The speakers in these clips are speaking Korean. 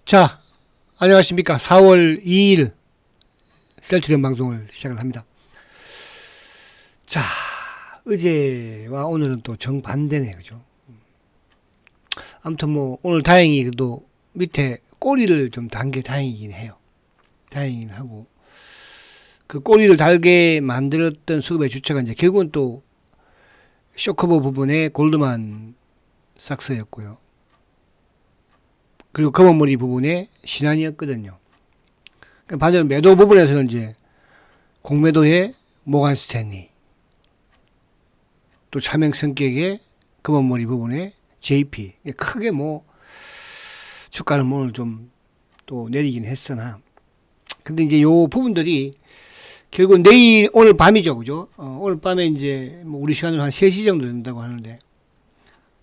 자, 안녕하십니까. 4월 2일 셀트리온 방송을 시작을 합니다. 자, 어제와 오늘은 또 정반대네, 그죠? 아무튼 뭐, 오늘 다행히 그래도 밑에 꼬리를 좀 단 게 다행이긴 해요. 다행이긴 하고. 그 꼬리를 달게 만들었던 수급의 주체가 이제 결국은 또 쇼커버 부분에 골드만 삭스였고요. 그리고 검은머리 부분에 신한이었거든요. 반대로 매도 부분에서는 이제 공매도의 모간 스탠리, 또 차명 성격의 검은머리 부분에 JP. 크게 뭐 주가는 오늘 좀 또 내리긴 했으나, 근데 이제 요 부분들이 결국 내일 오늘 밤이죠, 그죠? 오늘 밤에 이제 뭐 우리 시간으로 한 3시 정도 된다고 하는데,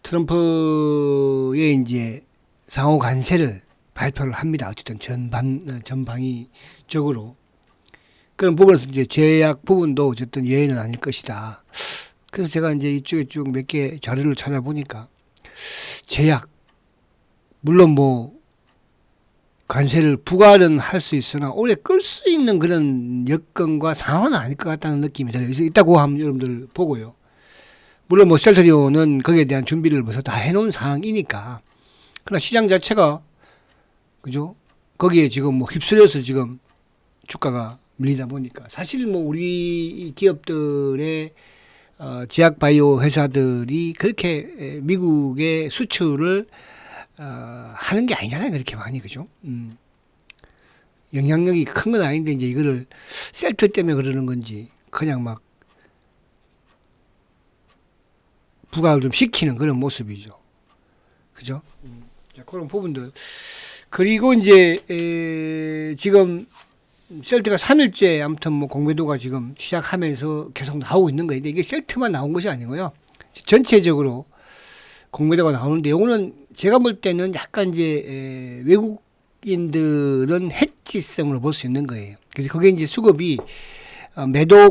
트럼프의 이제 상호 관세를 발표를 합니다. 어쨌든 전방위적으로. 그런 부분에서 이제 제약 부분도 어쨌든 예외는 아닐 것이다. 그래서 제가 이제 이쪽에 쭉 몇 개 자료를 찾아보니까 제약, 물론 뭐 관세를 부과는 할 수 있으나 오래 끌 수 있는 그런 여건과 상황은 아닐 것 같다는 느낌이 들어요. 그래서 있다고 하면 여러분들 보고요. 물론 뭐 셀트리온은 거기에 대한 준비를 벌써 다 해놓은 상황이니까. 그러나 시장 자체가, 그죠? 거기에 지금 뭐 휩쓸려서 지금 주가가 밀리다 보니까 사실 뭐 우리 기업들의 제약 바이오 회사들이 그렇게 미국의 수출을 하는 게 아니잖아요. 그렇게 많이, 그죠? 영향력이 큰 건 아닌데 이제 이거를 셀트 때문에 그러는 건지 그냥 막 부과를 좀 시키는 그런 모습이죠. 그죠? 자, 그런 부분들. 그리고 이제 지금 셀트가 3일째 아무튼 뭐 공매도가 지금 시작하면서 계속 나오고 있는 거예요. 이게 셀트만 나온 것이 아니고요. 전체적으로 공매도가 나오는데, 요거는 제가 볼 때는 약간 이제 외국인들은 해지성으로 볼 수 있는 거예요. 그래서 그게 이제 수급이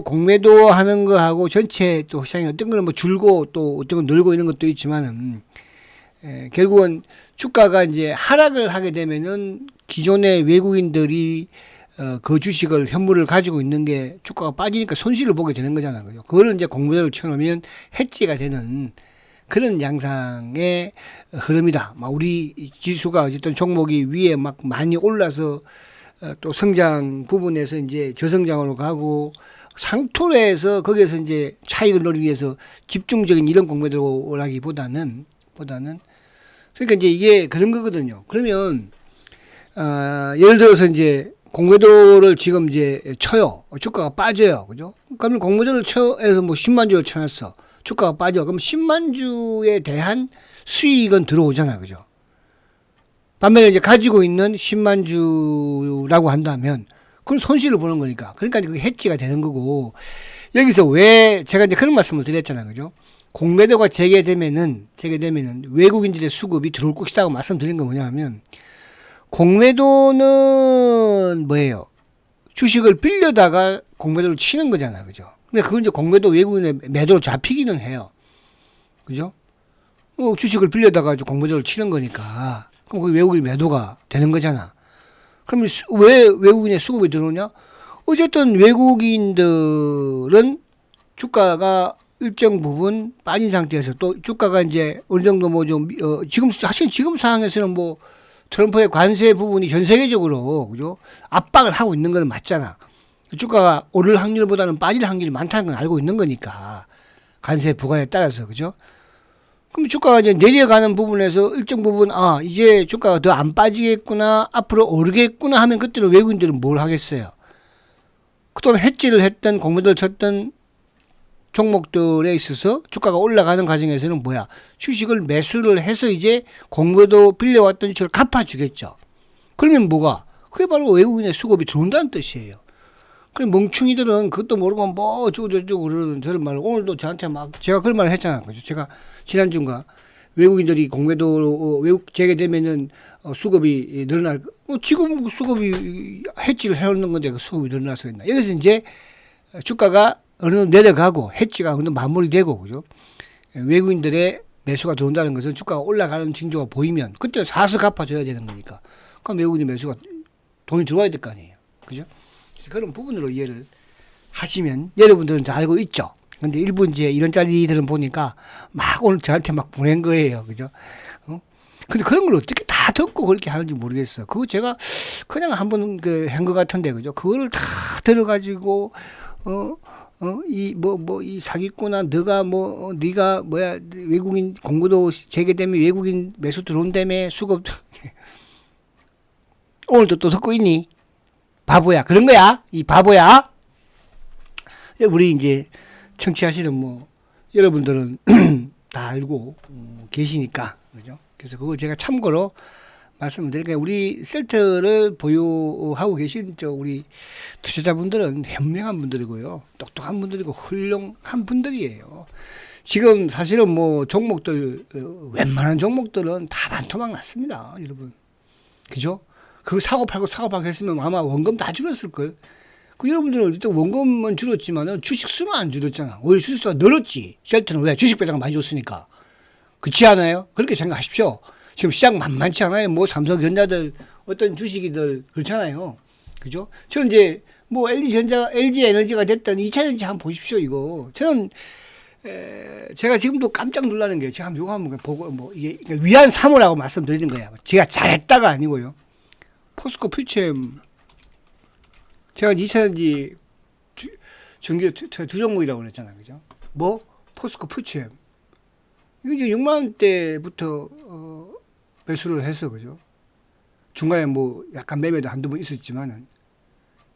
공매도 하는 거하고 전체 또 시장이 어떤 거는 뭐 줄고 또 어떤 건 늘고 이런 것도 있지만은, 결국은 주가가 이제 하락을 하게 되면은 기존의 외국인들이 그 주식을 현물을 가지고 있는 게 주가가 빠지니까 손실을 보게 되는 거잖아요. 그거를 이제 공매도를 쳐놓으면 해지가 되는 그런 양상의 흐름이다. 우리 지수가 어쨌든 종목이 위에 막 많이 올라서 또 성장 부분에서 이제 저성장으로 가고 상토에서 거기에서 이제 차익을 노리기 위해서 집중적인 이런 공매도라기보다는 그러니까 이제 이게 그런 거거든요. 그러면 예를 들어서 이제 공매도를 지금 이제 쳐요. 주가가 빠져요. 그죠? 그러면 공매도를 쳐서 뭐 10만 주를 쳐놨어. 주가가 빠져. 그럼 10만 주에 대한 수익은 들어오잖아. 그죠? 반면에 이제 가지고 있는 10만 주라고 한다면 그건 손실을 보는 거니까. 그러니까 그게 해지가 되는 거고, 여기서 왜 제가 이제 그런 말씀을 드렸잖아요. 그죠? 공매도가 재개되면은 외국인들의 수급이 들어올 것이라고 말씀드린 건 뭐냐 하면, 공매도는 뭐예요? 주식을 빌려다가 공매도를 치는 거잖아요. 그죠? 근데 그건 이제 공매도 외국인의 매도로 잡히기는 해요. 그죠? 주식을 빌려다가 공매도를 치는 거니까. 그럼 그 외국인 매도가 되는 거잖아. 그러면 왜 외국인의 수급이 들어오냐? 어쨌든 외국인들은 주가가 일정 부분 빠진 상태에서 또 주가가 이제 어느 정도 뭐 좀, 사실 지금 상황에서는 뭐 트럼프의 관세 부분이 전 세계적으로, 그죠? 압박을 하고 있는 건 맞잖아. 주가가 오를 확률보다는 빠질 확률이 많다는 건 알고 있는 거니까. 관세 부과에 따라서, 그죠? 그럼 주가가 이제 내려가는 부분에서 일정 부분, 이제 주가가 더 안 빠지겠구나, 앞으로 오르겠구나 하면 그때는 외국인들은 뭘 하겠어요? 그동안 해지를 했던, 공매도를 쳤던 종목들에 있어서 주가가 올라가는 과정에서는 뭐야? 주식을 매수를 해서 이제 공매도 빌려왔던 주식을 갚아주겠죠. 그러면 뭐가? 그게 바로 외국인의 수급이 들어온다는 뜻이에요. 그럼 멍충이들은 그것도 모르고 뭐 어쩌고저쩌고 그러는 저런 말을 오늘도 저한테 막 제가 그런 말을 했잖아요. 그죠? 제가 지난주인가 외국인들이 공매도 재개되면은 수급이 늘어날, 지금 수급이 해지를 해오는 건데 그 수급이 늘어날 수 있나? 여기서 이제 주가가 어느 정도 내려가고 해지가 어느 정도 마무리되고, 그죠? 외국인들의 매수가 들어온다는 것은 주가가 올라가는 징조가 보이면 그때 사서 갚아줘야 되는 거니까. 그럼 외국인 매수가 돈이 들어와야 될 거 아니에요. 그죠? 그래서 그런 부분으로 이해를 하시면 여러분들은 잘 알고 있죠. 근데 일부 이제 이런 짤들은 보니까 막 오늘 저한테 막 보낸 거예요. 그죠? 근데 그런 걸 어떻게 다 듣고 그렇게 하는지 모르겠어. 그거 제가 그냥 한번 한 것 같은데, 그죠? 그거를 다 들어가지고, 이 사기꾼아, 네가 외국인 공고도 재개되면 외국인 매수 들어온다며, 수급. 오늘도 또 듣고 있니? 바보야. 그런 거야? 이 바보야? 우리 이제 청취하시는 여러분들은 다 알고 계시니까, 그죠? 그래서 그거 제가 참고로 말씀드릴게요. 우리 셀트를 보유하고 계신 우리 투자자분들은 현명한 분들이고요. 똑똑한 분들이고 훌륭한 분들이에요. 지금 사실은 종목들, 웬만한 종목들은 다 반토막 났습니다. 여러분. 그죠? 그거 사고 팔고 했으면 아마 원금 다 줄었을걸. 여러분들은 일단 원금은 줄었지만은 주식 수는 안 줄었잖아. 오히려 주식 수가 늘었지. 셀트는 왜? 주식 배당 많이 줬으니까. 그렇지 않아요? 그렇게 생각하십시오. 지금 시장 만만치 않아요. 삼성전자들 어떤 주식이들 그렇잖아요. 그죠? 저는 이제 LG 에너지가 됐든 2차전지 한번 보십시오. 이거 저는 제가 지금도 깜짝 놀라는 게 제가 이거 한번 보고 이게 위안 삼으라고 말씀드리는 거야. 제가 잘했다가 아니고요. 포스코 퓨처엠 제가 2차전지 전기 두 종목이라고 그랬잖아요. 그죠? 포스코 퓨처엠 이거 이제 6만 원대부터 매수를 해서, 그죠? 중간에 약간 매매도 한두 번 있었지만은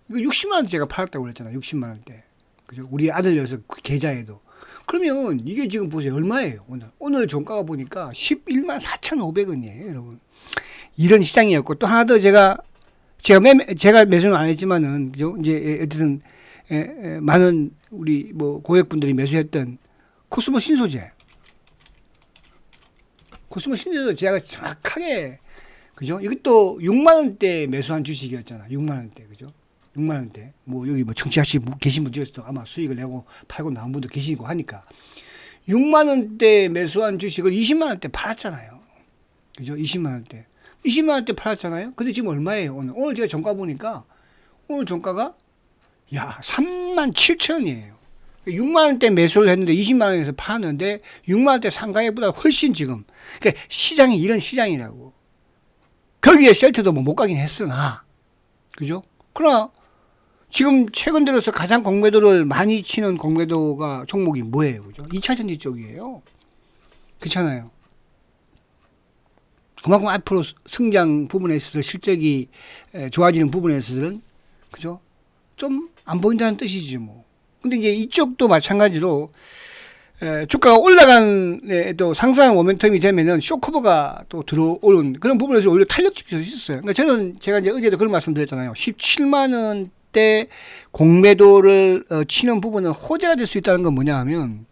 이거 60만 원대 제가 팔았다고 그랬잖아요. 60만 원대. 그죠? 우리 아들 녀석 계좌에도. 그러면 이게 지금 보세요. 얼마예요? 오늘 종가가 보니까 11만 4,500원이에요, 여러분. 이런 시장이었고, 또 하나 더 제가 매수는 안 했지만은, 그죠? 이제 어쨌든 많은 우리 고객분들이 매수했던 코스모 신소재. 코스모 신소재 제가 정확하게, 그죠? 이것도 6만 원대 매수한 주식이었잖아. 6만 원대, 그죠? 6만 원대. 여기 청취하시고 계신 분 중에서도 아마 수익을 내고 팔고 나온 분도 계시고 하니까 6만 원대 매수한 주식을 20만 원대 팔았잖아요. 그죠? 20만 원대. 20만 원대 팔았잖아요. 근데 지금 얼마예요? 오늘 제가 종가 보니까 오늘 종가가 3만 7천 원이에요. 6만 원대 매수를 했는데 20만 원에서 파는데 6만 원대 상가액보다 훨씬 지금. 그러니까 시장이 이런 시장이라고. 거기에 셀트도 못 가긴 했으나, 그죠? 그러나 지금 최근 들어서 가장 공매도를 많이 치는 공매도가 종목이 뭐예요? 그죠? 2차전지 쪽이에요. 그렇잖아요. 그만큼 앞으로 성장 부분에 있어서 실적이 좋아지는 부분에 있어서는, 그죠? 좀 안 보인다는 뜻이지 뭐. 근데 이제 이쪽도 마찬가지로 주가가 올라간 또 상승 모멘텀이 되면은 쇼커버가 또 들어오는 그런 부분에서 오히려 탄력적일 수 있어요. 그러니까 제가 이제 어제도 그런 말씀드렸잖아요. 17만 원대 공매도를 치는 부분은 호재가 될 수 있다는 건 뭐냐 하면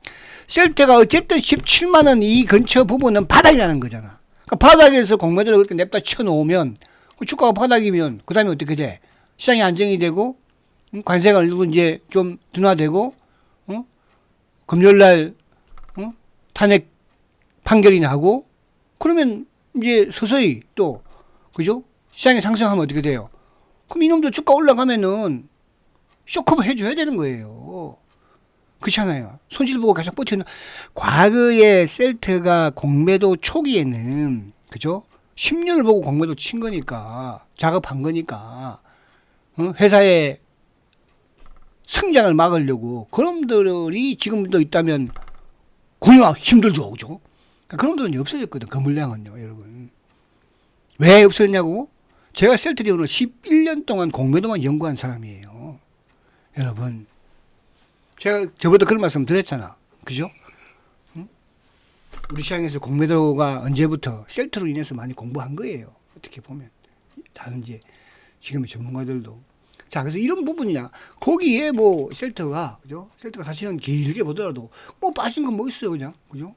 셀트가 어쨌든 17만 원 이 근처 부분은 바닥이라는 거잖아. 그러니까 바닥에서 공매도를 그렇게 냅다 쳐놓으면 주가가 바닥이면 그 다음에 어떻게 돼? 시장이 안정이 되고 관세가 어느 정도 이제 좀 둔화되고 금요일날 탄핵 판결이 나고 그러면 이제 서서히 또 그죠? 시장이 상승하면 어떻게 돼요? 그럼 이놈도 주가 올라가면은 쇼커버 해줘야 되는 거예요. 그렇잖아요. 손실 보고 계속 버티는. 과거에 셀트가 공매도 초기에는 그죠? 10년을 보고 공매도 친 거니까 작업한 거니까 회사의 성장을 막으려고 그놈들이 지금도 있다면 공유하기 힘들죠. 그죠? 그러니까 그놈들은 없어졌거든. 그 물량은요. 여러분. 왜 없어졌냐고? 제가 셀트리온을 11년 동안 공매도만 연구한 사람이에요. 여러분. 제가 저번에 그런 말씀 드렸잖아. 그죠? 응? 우리 시장에서 공매도가 언제부터 셀트로 인해서 많이 공부한 거예요. 어떻게 보면. 다른 이제 지금의 전문가들도. 자, 그래서 이런 부분이냐. 거기에 셀트가, 그죠? 셀트가 사실은 길게 보더라도, 빠진 건 있어요, 그냥. 그죠?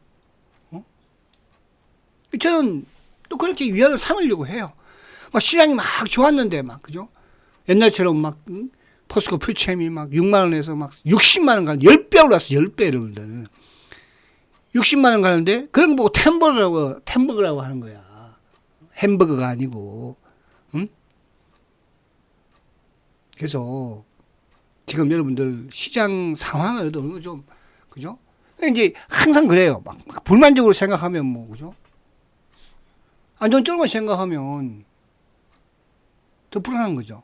저는 또 그렇게 위안을 삼으려고 해요. 시장이 막 좋았는데, 그죠? 옛날처럼 포스코 퓨처엠이 6만원에서 60만원 가는, 10배 올랐어, 10배, 여러분들. 60만원 가는데, 그런 거 보고 햄버거라고 하는 거야. 햄버거가 아니고. 응? 그래서 지금 여러분들 시장 상황을 어느 좀 그죠? 이제 항상 그래요. 막 불만족으로 생각하면 뭐 그죠? 안전적으로 생각하면 더 불안한 거죠.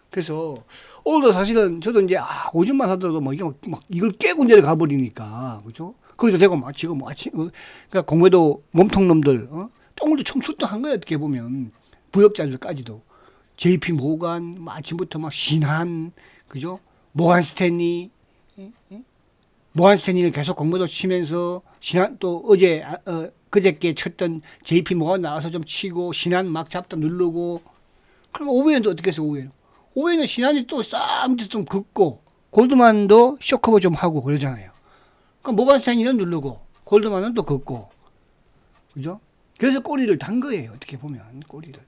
그래서 오늘도 사실은 저도 이제 오줌만 하더라도 뭐 이게 막 이걸 깨고 내려가 버리니까 그죠? 거기도 되고 막 지금 뭐 아침 그러니까 공매도 몸통 놈들 똥을도 총출동한 거예요. 어떻게 보면 부역자들까지도 JP 모간 아침부터 막 신한 그죠? 모간 스탠리 모간 스탠리는 계속 공매도 치면서 신한 또 어제 그저께 쳤던 JP 모간 나와서 좀 치고 신한 막 잡다 누르고 그럼 오후에는 또 어떻게 해서 오후에는 신한이 또 쌈도 좀 긋고 골드만도 쇼커버 좀 하고 그러잖아요. 그러니까 모간 스탠리는 누르고 골드만은 또 긋고 그죠? 그래서 꼬리를 단 거예요. 어떻게 보면 꼬리를.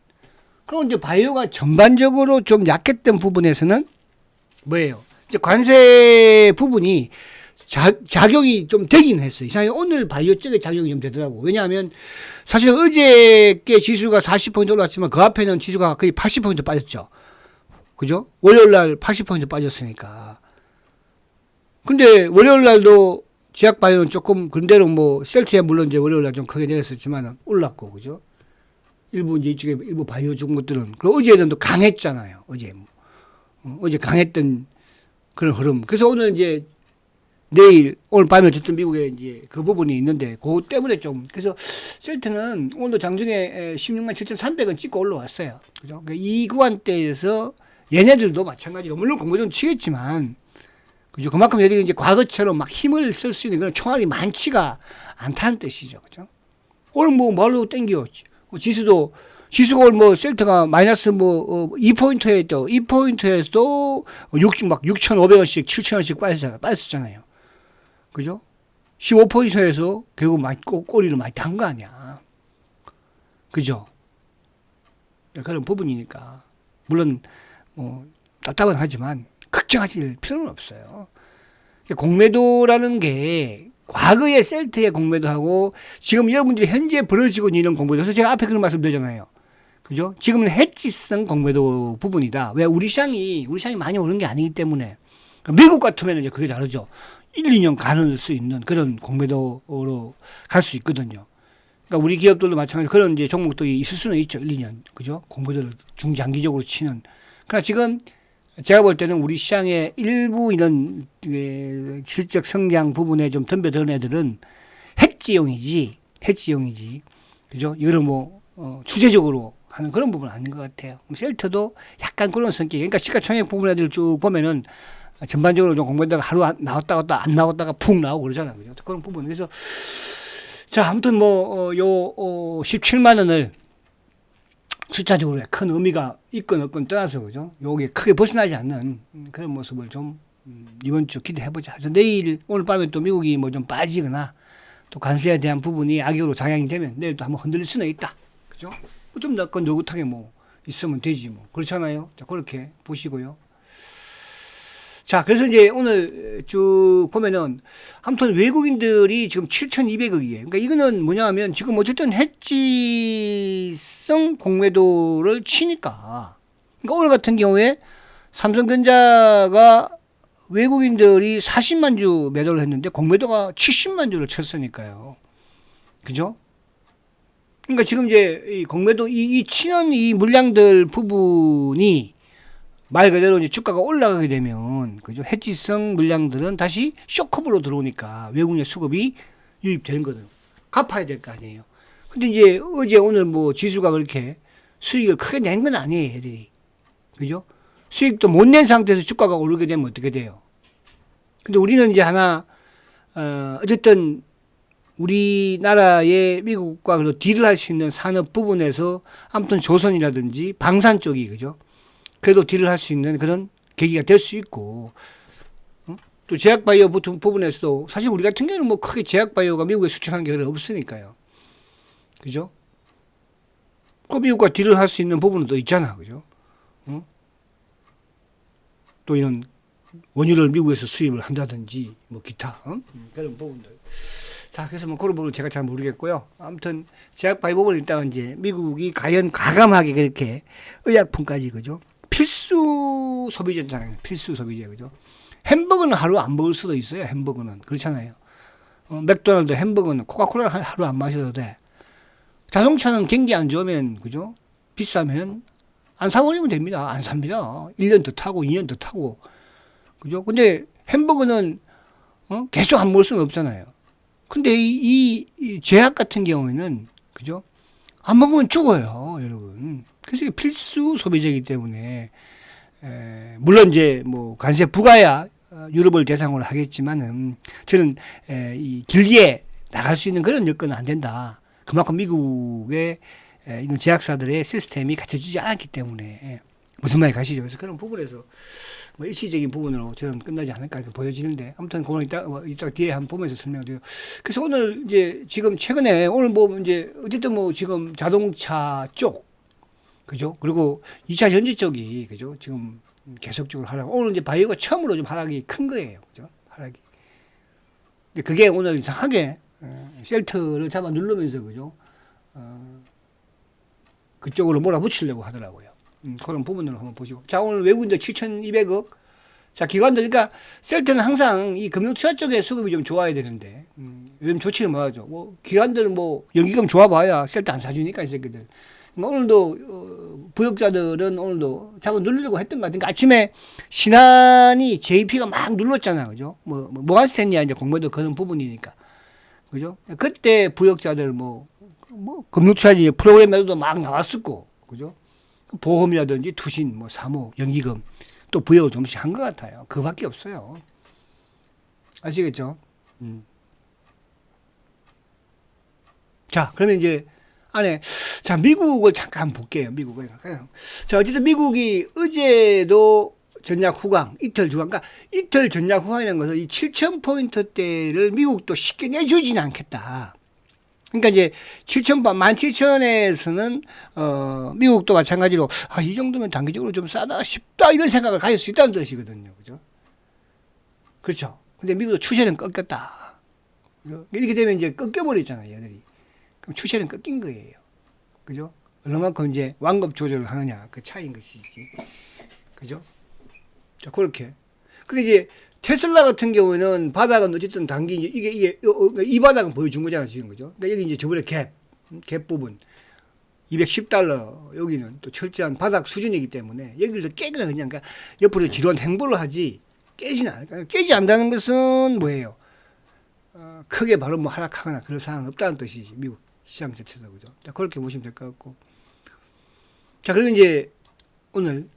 그럼 이제 바이오가 전반적으로 좀 약했던 부분에서는 뭐예요? 이제 관세 부분이 작용이 좀 되긴 했어요. 이상하게 오늘 바이오 쪽에 작용이 좀 되더라고. 왜냐하면 사실 어저께 지수가 40포인트 올랐지만 그 앞에는 지수가 거의 80포인트 빠졌죠. 그죠? 월요일 날 80포인트 빠졌으니까. 근데 월요일 날도 제약 바이오는 조금 그런대로 뭐 셀트에 물론 이제 월요일 날 좀 크게 내렸었지만 올랐고 그죠? 일부 이제 이쪽에 일부 바이오 준 것들은 그리고 어제는 또 강했잖아요. 어제 강했던 그런 흐름. 그래서 오늘 이제 내일 오늘 밤에 어쨌든 미국에 이제 그 부분이 있는데 그것 때문에 좀 그래서 셀트는 오늘도 장중에 16만 7,300원 찍고 올라왔어요. 그죠? 그러니까 이 구간대에서 얘네들도 마찬가지로 물론 공모전 치겠지만 그죠? 그만큼 얘들이 이제 과거처럼 막 힘을 쓸 수 있는 그런 총알이 많지가 않다는 뜻이죠. 그죠? 오늘 뭐 말로 땡겼지. 지수가 오늘 뭐 셀트가 마이너스 뭐 2포인트에 또 2포인트에서도 6,500원씩 7,000원씩 빠졌잖아요. 그죠? 15포인트에서 결국 많이 꼬리를 많이 단 거 아니야. 그죠? 그런 부분이니까. 물론, 답답은 하지만, 걱정하실 필요는 없어요. 공매도라는 게, 과거의 셀트의 공매도하고, 지금 여러분들이 현재 벌어지고 있는 공매도, 그래서 제가 앞에 그런 말씀 드렸잖아요. 그죠? 지금은 해지성 공매도 부분이다. 왜? 우리 시장이 많이 오른 게 아니기 때문에. 미국 같으면 이제 그게 다르죠. 1, 2년 가는 수 있는 그런 공매도로 갈 수 있거든요. 그러니까 우리 기업들도 마찬가지로 그런 이제 종목들이 있을 수는 있죠. 1, 2년. 그죠? 공매도를 중장기적으로 치는. 그러나 지금 제가 볼 때는 우리 시장의 일부 이런 실적 성장 부분에 좀 덤벼드는 애들은 해지용이지. 그죠? 이거를 추세적으로 하는 그런 부분은 아닌 것 같아요. 셀트도 약간 그런 성격. 그러니까 시가총액 부분 애들 쭉 보면은 전반적으로 좀 공부했다가 하루 나왔다가 또 안 나왔다가 푹 나오고 그러잖아요. 그죠? 그런 부분. 그래서, 자, 아무튼 17만 원을 숫자적으로 큰 의미가 있건 없건 떠나서, 그죠? 요게 크게 벗어나지 않는 그런 모습을 좀 이번 주 기대해보자. 그래서 오늘 밤에 또 미국이 뭐 좀 빠지거나 또 관세에 대한 부분이 악역으로 작용이 되면 내일 또 한번 흔들릴 수는 있다. 그죠? 좀 약간 느긋하게 있으면 되지 그렇잖아요. 자, 그렇게 보시고요. 자, 그래서 이제 오늘 쭉 보면은, 아무튼 외국인들이 지금 7,200억이에요. 그러니까 이거는 뭐냐 하면 지금 어쨌든 해지성 공매도를 치니까. 그러니까 오늘 같은 경우에 삼성전자가 외국인들이 40만 주 매도를 했는데 공매도가 70만 주를 쳤으니까요. 그죠? 그러니까 지금 이제 이 공매도, 이 치는 이 물량들 부분이 말 그대로 이제 주가가 올라가게 되면, 그죠? 해지성 물량들은 다시 쇼커브로 들어오니까 외국인의 수급이 유입되는 거든. 갚아야 될 거 아니에요. 근데 이제 어제 오늘 지수가 그렇게 수익을 크게 낸 건 아니에요, 애들이. 그죠? 수익도 못 낸 상태에서 주가가 오르게 되면 어떻게 돼요? 근데 우리는 이제 어쨌든 우리나라의 미국과 그래도 딜을 할 수 있는 산업 부분에서 아무튼 조선이라든지 방산 쪽이, 그죠? 그래도 딜을 할 수 있는 그런 계기가 될 수 있고, 또 제약바이오 부분에서도 사실 우리 같은 경우는 크게 제약바이오가 미국에 수출하는 게 없으니까요. 그죠? 그 미국과 딜을 할 수 있는 부분은 또 있잖아. 그죠? 또 이런 원유를 미국에서 수입을 한다든지, 기타, 그런 부분들. 자, 그래서 뭐 그런 부분은 제가 잘 모르겠고요. 아무튼 제약 바이오법은 일단 이제 미국이 과연 과감하게 그렇게 의약품까지 그죠? 필수 소비재잖아요. 필수 소비재 그죠? 햄버거는 하루 안 먹을 수도 있어요. 햄버거는 그렇잖아요. 맥도날드 햄버거는 코카콜라 하루 안 마셔도 돼. 자동차는 경기 안 좋으면 그죠? 비싸면 안 사버리면 됩니다. 안 삽니다. 1년 더 타고 2년 더 타고 그죠? 근데 햄버거는 계속 안 먹을 수는 없잖아요. 근데 이 제약 같은 경우에는 그죠? 안 먹으면 죽어요, 여러분. 그래서 이게 필수 소비재이기 때문에 물론 이제 뭐 관세 부과야 유럽을 대상으로 하겠지만은 저는 이 길게 나갈 수 있는 그런 여건은 안 된다. 그만큼 미국의 이런 제약사들의 시스템이 갖춰지지 않았기 때문에 무슨 말이 가시죠. 그래서 그런 부분에서 뭐 일시적인 부분으로 저는 끝나지 않을까 이렇게 보여지는데 아무튼 그건 이따 뒤에 한번 보면서 설명드려요. 그래서 오늘 이제 지금 최근에 오늘 뭐 이제 어쨌든 뭐 지금 자동차 쪽 그죠? 그리고 2차 전지 쪽이 그죠? 지금 계속적으로 하락. 오늘 이제 바이오가 처음으로 좀 하락이 큰 거예요. 그죠? 하락이. 근데 그게 오늘 이상하게 셀트를 잡아 누르면서 그죠? 그쪽으로 몰아붙이려고 하더라고요. 그런 부분으로 한번 보시고. 자, 오늘 외국인들 7,200억. 자, 기관들, 그러니까 셀트는 항상 이 금융투자 쪽에 수급이 좀 좋아야 되는데, 요즘 좋지는 못하죠. 뭐, 기관들은 뭐, 연기금 좋아봐야 셀트 안 사주니까, 이 새끼들. 뭐 오늘도, 부역자들은 오늘도 잡아 누르려고 했던 것 같으니까 아침에 신한이 JP가 막 눌렀잖아. 그죠? 모아스탠이야, 이제 공매도 그런 부분이니까. 그죠? 그때 부역자들 금융투자지 프로그램에도 막 나왔었고, 그죠? 보험이라든지 투신, 사모, 연기금 또 부역을 좀씩 한 것 같아요. 그밖에 없어요. 아시겠죠? 자, 그러면 이제 안에 자 미국을 잠깐 볼게요. 미국을 자 어쨌든 미국이 어제도 전략 후강, 이틀 주간, 그러니까 이틀 전략 후강이라는 것은 이 7,000포인트대를 미국도 쉽게 내주지는 않겠다. 그러니까 이제 17,000에서는 미국도 마찬가지로 이 정도면 단기적으로 좀 싸다 싶다 이런 생각을 가질 수 있다는 뜻이거든요. 그죠? 그렇죠. 근데 미국도 추세는 꺾였다. 그죠? 이렇게 되면 이제 꺾여버리잖아요, 얘들이. 그럼 추세는 꺾인 거예요. 그죠? 얼마만큼 이제 완급 조절을 하느냐 그 차이인 것이지. 그죠? 자, 그렇게. 근데 이제 테슬라 같은 경우에는 바닥은 어쨌든 단기 이게 이 바닥은 보여준 거잖아요, 지금. 그죠? 그러니까 여기 이제 저번에 갭 부분 210달러 여기는 또 철저한 바닥 수준이기 때문에 여기를 더 깨거나 그냥 그러니까 옆으로 지루한 행보를 하지 깨지는 않을까. 깨지 않는다는 것은 뭐예요? 크게 바로 뭐 하락하거나 그런 상황은 없다는 뜻이지. 미국 시장 자체도. 그죠? 자, 그렇게 보시면 될 것 같고. 자, 그리고 이제 오늘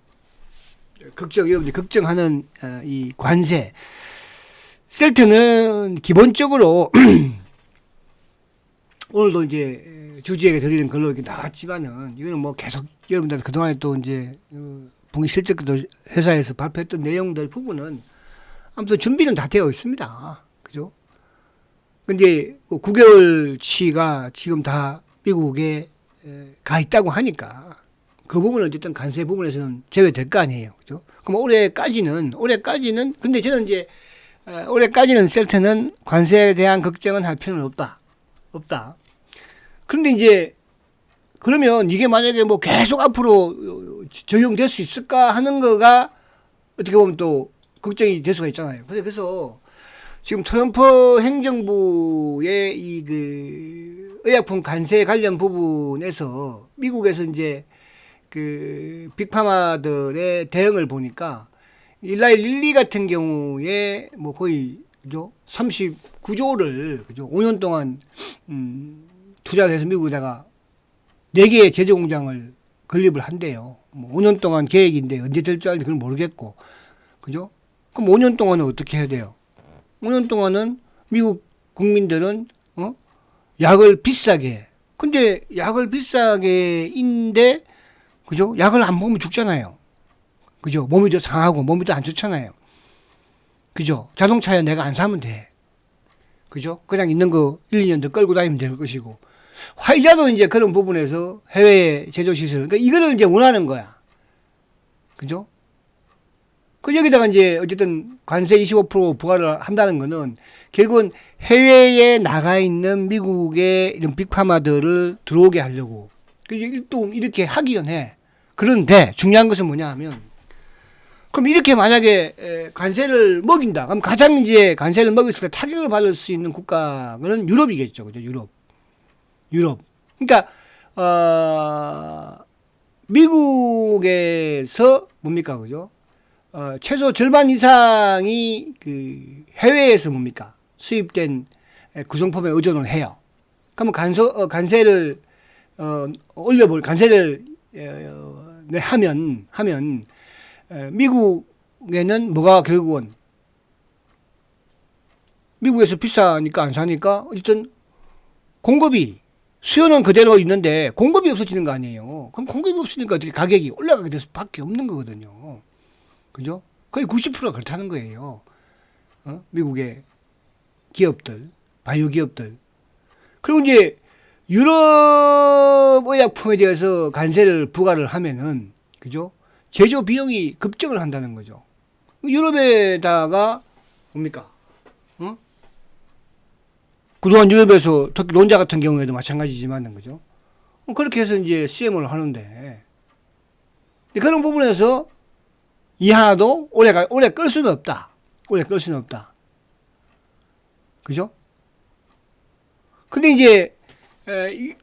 여러분들 걱정하는 이 관세. 셀트는 기본적으로 오늘도 이제 주주에게 드리는 걸로 이렇게 나왔지만은 이거는 뭐 계속 여러분들 그동안에 또 이제 분기 실적도 회사에서 발표했던 내용들 부분은 아무튼 준비는 다 되어 있습니다. 그죠? 근데 9개월치가 지금 다 미국에 가 있다고 하니까 그 부분은 어쨌든 관세 부분에서는 제외될 거 아니에요. 그죠? 그럼 올해까지는, 근데 저는 이제, 올해까지는 셀트는 관세에 대한 걱정은 할 필요는 없다. 그런데 이제, 그러면 이게 만약에 뭐 계속 앞으로 적용될 수 있을까 하는 거가 어떻게 보면 또 걱정이 될 수가 있잖아요. 그래서 지금 트럼프 행정부의 의약품 관세 관련 부분에서 미국에서 이제 빅파마들의 대응을 보니까 일라이 릴리 같은 경우에 뭐 거의 그죠? 39조를 그죠? 5년 동안 투자를 해서 미국에다가 4개의 제조 공장을 건립을 한대요. 뭐 5년 동안 계획인데 언제 될 줄 알지 그건 모르겠고. 그죠? 그럼 5년 동안은 어떻게 해야 돼요? 5년 동안은 미국 국민들은 약을 비싸게. 근데 약을 비싸게인데 그죠? 약을 안 먹으면 죽잖아요. 그죠? 몸이 더 상하고 몸이 더 안 좋잖아요. 그죠? 자동차야 내가 안 사면 돼. 그죠? 그냥 있는 거 1, 2년 더 끌고 다니면 될 것이고. 화이자도 이제 그런 부분에서 해외 제조시설. 그러니까 이거를 이제 원하는 거야. 그죠? 그 여기다가 이제 어쨌든 관세 25% 부과를 한다는 거는 결국은 해외에 나가 있는 미국의 이런 빅파마들을 들어오게 하려고. 또 이렇게 하기는 해. 그런데 중요한 것은 뭐냐 하면 그럼 이렇게 만약에 관세를 먹인다. 그럼 가장 이제 관세를 먹였을 때 타격을 받을 수 있는 국가는 유럽이겠죠. 그죠? 유럽. 그러니까, 미국에서 뭡니까? 그죠? 최소 절반 이상이 그 해외에서 뭡니까? 수입된 구성품에 의존을 해요. 그러면 관세를, 관세를, 하면, 미국에는 뭐가 결국은 미국에서 비싸니까 안 사니까 어쨌든 공급이 수요는 그대로 있는데 공급이 없어지는 거 아니에요. 그럼 공급이 없으니까 어떻게 가격이 올라가게 될 수밖에 없는 거거든요. 그죠? 거의 90%가 그렇다는 거예요. 미국의 기업들, 바이오 기업들. 그리고 이제 유럽 의약품에 대해서 관세를 부과를 하면은 그죠? 제조 비용이 급증을 한다는 거죠. 유럽에다가 뭡니까? 그동안 유럽에서 특히 론자 같은 경우에도 마찬가지지만 그죠? 그렇게 해서 이제 CM을 하는데 그런 부분에서 이 하나도 오래 끌 수는 없다. 그죠? 근데 이제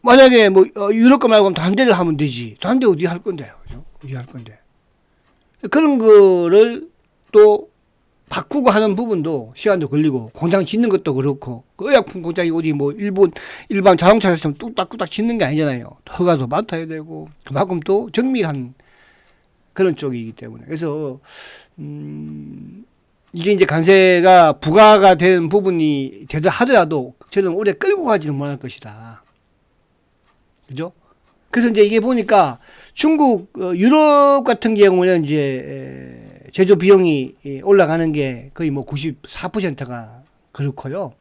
만약에 뭐 유럽 거 말고 다른 데를 하면 되지. 다른 데 어디 할 건데요? 그죠? 어디 할 건데. 그런 거를 또 바꾸고 하는 부분도 시간도 걸리고 공장 짓는 것도 그렇고 그 의약품 공장이 어디 뭐 일반 자동차 회사처럼 뚝딱뚝딱 짓는 게 아니잖아요. 허가도 맡아야 되고 그만큼 또 정밀한 그런 쪽이기 때문에 그래서 이게 이제 관세가 부과가 된 부분이 되다 하더라도 저는 오래 끌고 가지는 못할 것이다. 그죠? 그래서 이제 이게 보니까 중국, 유럽 같은 경우는 이제 제조 비용이 올라가는 게 거의 뭐 94%가 그렇고요.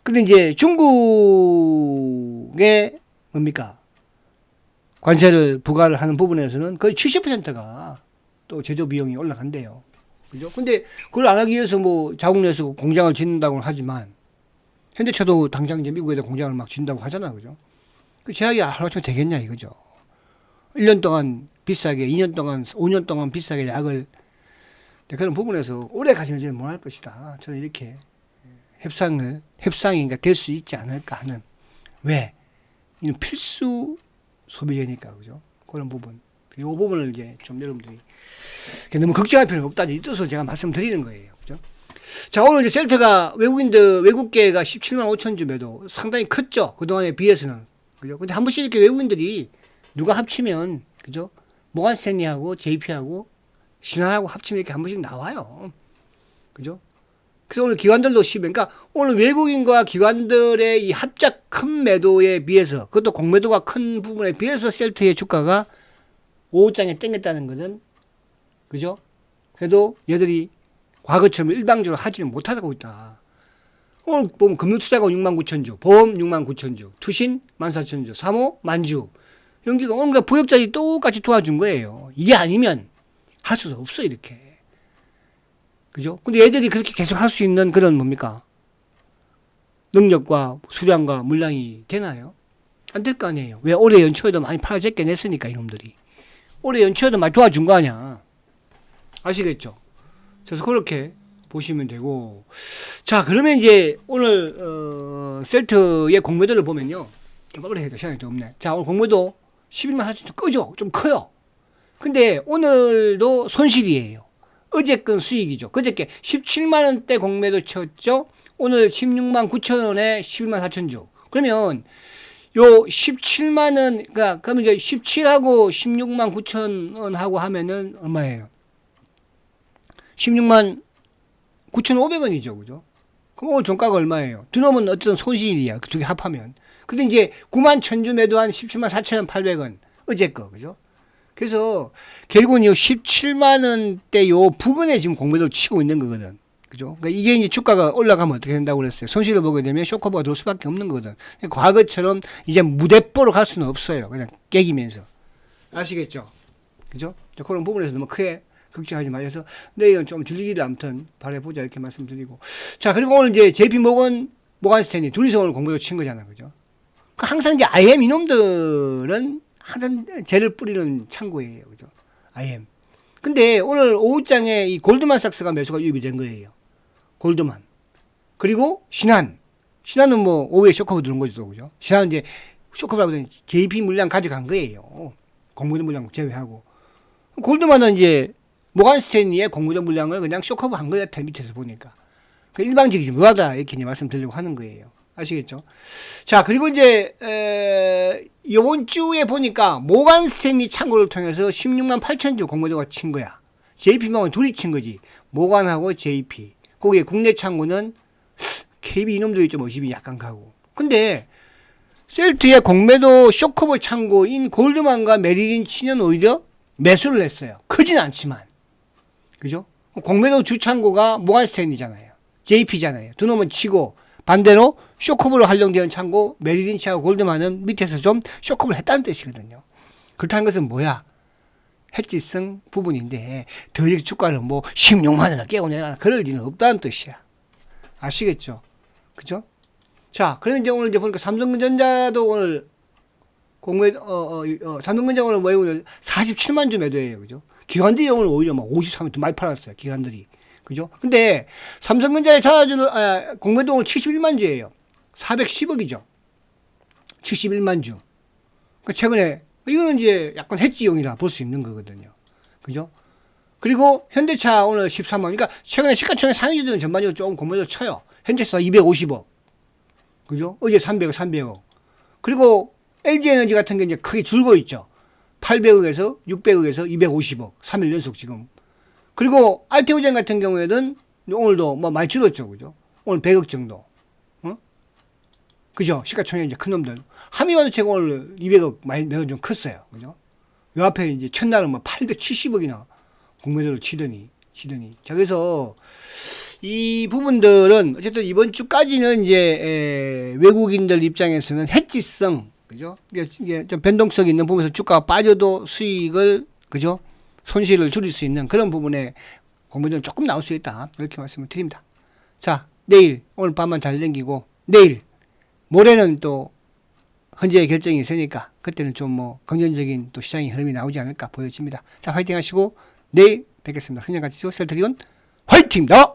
근데 이제 중국의 뭡니까? 관세를 부과를 하는 부분에서는 거의 70%가 또 제조 비용이 올라간대요. 그죠? 근데 그걸 안 하기 위해서 뭐 자국 내에서 공장을 짓는다고 하지만 현대차도 당장 이제 미국에다 공장을 막 짓는다고 하잖아. 그죠? 그 제약이 하루아침에 되겠냐 이거죠. 1년 동안 비싸게, 2년 동안, 5년 동안 비싸게 약을 그런 부분에서 오래 가지는 못할 것이다. 저는 이렇게 협상이 될 수 있지 않을까 하는. 왜? 이는 필수 소비재니까, 그죠? 그런 부분. 이 부분을 이제 좀 여러분들이 너무 걱정할 필요는 없다는 뜻으로 제가 말씀드리는 거예요. 그죠? 자, 오늘 이제 셀트가 외국계가 17만 5천 주 매도 상당히 컸죠. 그동안에 비해서는. 그죠? 근데 한 번씩 이렇게 외국인들이 누가 합치면, 그죠? 모간 스탠리하고 JP하고 신한하고 합치면 이렇게 한 번씩 나와요. 그죠? 그래서 오늘 기관들도 그러니까 오늘 외국인과 기관들의 이 합작 큰 매도에 비해서 그것도 공매도가 큰 부분에 비해서 셀트의 주가가 5장에 땡겼다는 것은 그죠? 그래도 얘들이 과거처럼 일방적으로 하지는 못하고 있다. 오늘 보면 금융투자가 6만 9천 주, 보험 6만 9천 주, 투신 14,000 주, 사모 1만 주. 연기가 오늘 보역자들이 똑같이 도와준 거예요. 이게 아니면 할 수 없어 이렇게. 그죠? 근데 얘들이 그렇게 계속 할 수 있는 그런 뭡니까? 능력과 수량과 물량이 되나요? 안 될 거 아니에요. 왜 올해 연초에도 많이 팔아제껴 냈으니까 이놈들이. 올해 연초에도 많이 도와준 거 아니야. 아시겠죠? 그래서 그렇게 보시면 되고. 자, 그러면 이제 오늘 셀트의 공매도를 보면요. 빨리 해야 돼. 시간이 좀 없네. 자, 오늘 공매도 11만 4천 끄죠? 좀 커요. 근데 오늘도 손실이에요. 어제건 수익이죠. 그저께 17만 원대 공매도 쳤죠. 오늘 16만 9천 원에 11만 4천 주. 그러면 요 17만 원, 그러니까 그러면 이제 17하고 16만 9천 원하고 하면은 얼마예요? 16만 9,500원이죠. 그죠? 그럼 오늘 종가가 얼마예요? 두 놈은 어쨌든 손실이야. 그 두 개 합하면. 근데 이제 9만 1,000주 매도한 17만 4,800원. 어제 거. 그죠? 그래서 결국은 요 17만 원대 요 부분에 지금 공매도를 치고 있는 거거든. 그죠? 그러니까 이게 이제 주가가 올라가면 어떻게 된다고 그랬어요? 손실을 보게 되면 쇼커버가 들 수밖에 없는 거거든. 과거처럼 이제 무대뽀로 갈 수는 없어요. 그냥 깨기면서. 아시겠죠? 그죠? 그런 부분에서 너무 크게 걱정하지 마셔서 내일은 좀 줄이기를 아무튼 바라보자 이렇게 말씀드리고. 자, 그리고 오늘 이제 JP 모건 스탠리 둘이서 오늘 공부를 친 거잖아, 그죠? 항상 이제 IM 이놈들은 항상 죄를 뿌리는 창고예요, 그죠? IM. 근데 오늘 오후장에 이 골드만삭스가 매수가 유입이 된 거예요. 골드만. 그리고 신한은 뭐 오후에 쇼커브 들은 거죠, 그죠? 신한은 이제 쇼커브라고 JP 물량 가져간 거예요. 공모전 물량 제외하고. 골드만은 이제 모건 스탠리의 공모전 물량을 그냥 쇼커브 한 거야, 밑에서 보니까. 그 일방적이지 뭐하다 이렇게 이제 말씀드리려고 하는 거예요. 아시겠죠? 자, 그리고 이제 이번 주에 보니까 모건 스탠리 창고를 통해서 16만 8천 주 공모전가 친 거야. JP하고 둘이 친 거지. 모건하고 JP. 거기에 국내 창고는 KB 이놈들이 좀 의심이 약간 가고. 근데 셀트의 공매도 쇼커버 창고인 골드만과 메릴린 치는 오히려 매수를 했어요. 크진 않지만. 그죠? 공매도 주 창고가 모건 스탠리잖아요. JP잖아요. 두 놈은 치고 반대로 쇼커브로 활용되는 창고 메릴린 치하고 골드만은 밑에서 좀 쇼커브를 했다는 뜻이거든요. 그렇다는 것은 뭐야? 해지성 부분인데 더 이렇게 주가를 뭐 16만 원을 깨고 내가 그럴 리는 없다는 뜻이야. 아시겠죠? 그죠? 자, 그러면 이제 오늘 이제 보니까 삼성전자도 오늘 삼성전자 오늘 뭐 47만 주 매도예요. 그죠? 기관들이 오늘 오히려 막 53만 더 많이 팔았어요. 기관들이. 그죠? 근데 삼성전자에 찾아주는 공매도 오늘 71만 주예요. 410억이죠. 71만 주. 그러니까 최근에 이거는 이제 약간 해지용이라 볼 수 있는 거거든요. 그죠? 그리고 현대차 오늘 13만. 그러니까 최근에 시가총액 상위주들은 전반적으로 조금 공매도 쳐요. 현대차 250억. 그죠? 어제 300억. 그리고 LG에너지 같은 게 이제 크게 줄고 있죠. 800억에서 600억에서 250억. 3일 연속 지금. 그리고 알테오젠 같은 경우에는 오늘도 뭐 많이 줄었죠. 그죠? 오늘 100억 정도. 어? 그죠? 시가총액 이제 큰 놈들. 한미반도체가 오늘 200억 많이 매도 좀 컸어요. 그죠? 요 앞에 이제 첫날은 뭐 870억이나 공매도를 치더니. 자, 그래서 이 부분들은 어쨌든 이번 주까지는 이제 외국인들 입장에서는 해지성, 그죠? 이게 좀 변동성이 있는 부분에서 주가가 빠져도 수익을, 그죠? 손실을 줄일 수 있는 그런 부분에 공매도는 조금 나올 수 있다. 이렇게 말씀을 드립니다. 자, 내일, 오늘 밤만 잘 넘기고, 내일, 모레는 또 헌재의 결정이 있으니까 그때는 좀 뭐 긍정적인 또 시장의 흐름이 나오지 않을까 보여집니다. 자, 화이팅 하시고 내일 뵙겠습니다. 그냥 같이 셀트리온 화이팅입니다.